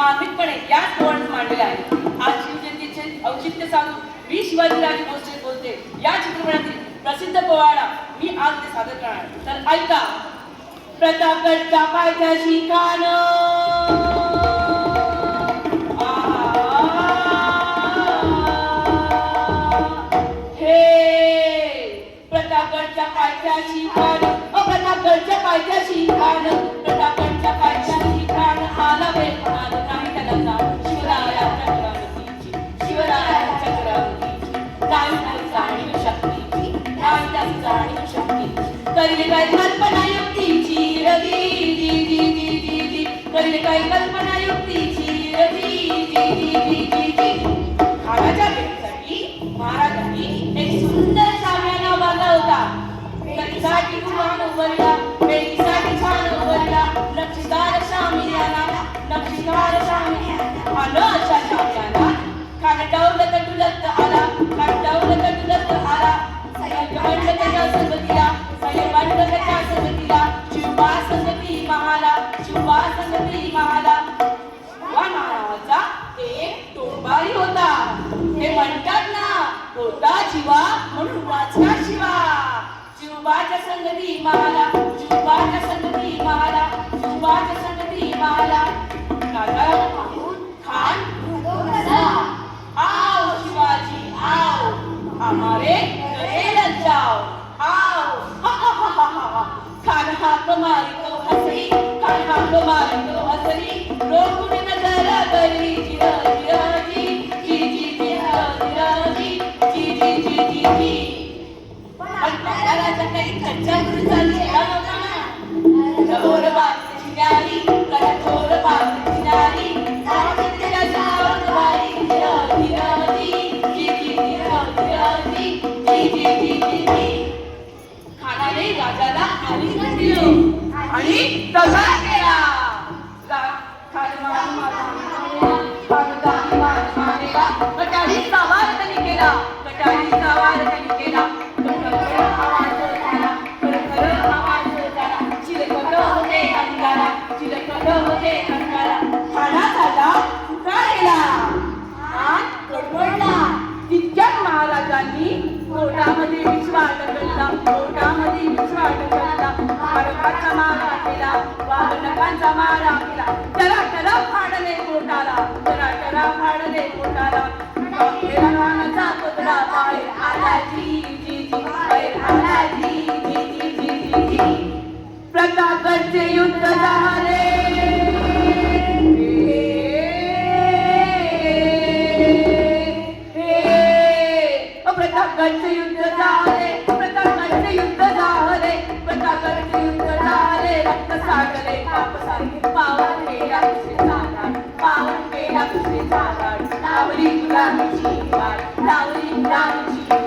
मार्मिकपणे याच धोरणात मांडलेला आहे. आज शिवजयंतीचे औचित्य साधून मी शिवाजीराजे भोसले बोलते. या चित्रपटातील प्रसिद्ध पोवाडा मी आज ते सादर करणार. तर ऐका. प्रतापगडच्या पायथ्याशी खान प्रतापगडच्या पायथ्याशी खान प्रतापगडच्या पायथ्याशी खान प्रतापगडच्या पायथ्याशी खान आला वेळ म्हणाल नाही त्याला जाण शिवरायाच्या करावतीची शिवरायाच्या करावतीची नाही नाही जाणीव शक्तीची नाही त्याची जाणीव शक्तीची करील काय कल्पना युक्तीची रवी जी जी जी जी जी करील काय कल्पना युक्तीची रवी जी जी जी जी जी खानाच्या भेटीसाठी महाराजांनी एक सुंदर साम्याना बांधला होता. कधीसाठी छान उभरला बेटीसाठी छान उभरला नक्षीदार शामियाना नक्षीदार शामियाना हा न अशा शामियाना खान डौलत डुलत आला खान डौलत डुलत आला सैन्य त्याच्या संगतीला सैन्य त्याच्या संगतीला शिवबा संगती महाला शिवबा संगती महाला वा नावाचा एक टोंबारी होता. हे म्हणतात ना होता जीवा म्हणून वाचला शिवा. शिवबाच्या संगती महाला शिवबाच्या संगती महाला शिवबाच्या संगती महाला राजा खान आओ शिवाजी आओ हमारे गले जाओ आओ खान हाक मारी तो हसरी खान हाक मारी तो हसरी रोकून नजर करी जिरा जिरा जी जी जी जी जी जी जी जी जी जी राजा काही खच्चा गुरु चालली नव्हता ना थोर बात चिनारी करा थोर बात चिनारी तिला जाऊन बाई जिरा जिरा जी जी जी जिरा जिरा जी जी जी जी जी जी खानाने राजाला आलिंगन दिलं आणि तसा केला. खान मान मानेला कटारीचा वार त्यांनी केला कटारीचा वार त्यांनी केला. महाराजांनी कोटामध्ये विश्वास करला कोटामध्ये विश्वास करला भारताचा मारा केला वाघनकांचा मारा केला चला चला फाडले कोटाला चला चला फाडले कोटाला रानाचा पुतळा बाहेर आला जी जी जी बाहेर आला जी जी जी जी जी जी प्रतापगडचे युद्ध झाले प्रतापगडचे युद्ध झाले प्रतापगडचे युद्ध झाले प्रतापगडचे युद्ध झाले रक्त साठले कापसारखे पावन केला दुसरे झाडाड पावन केला दुसरे झाडाड लावली गुलाबीची वाट लावली गुलाबीची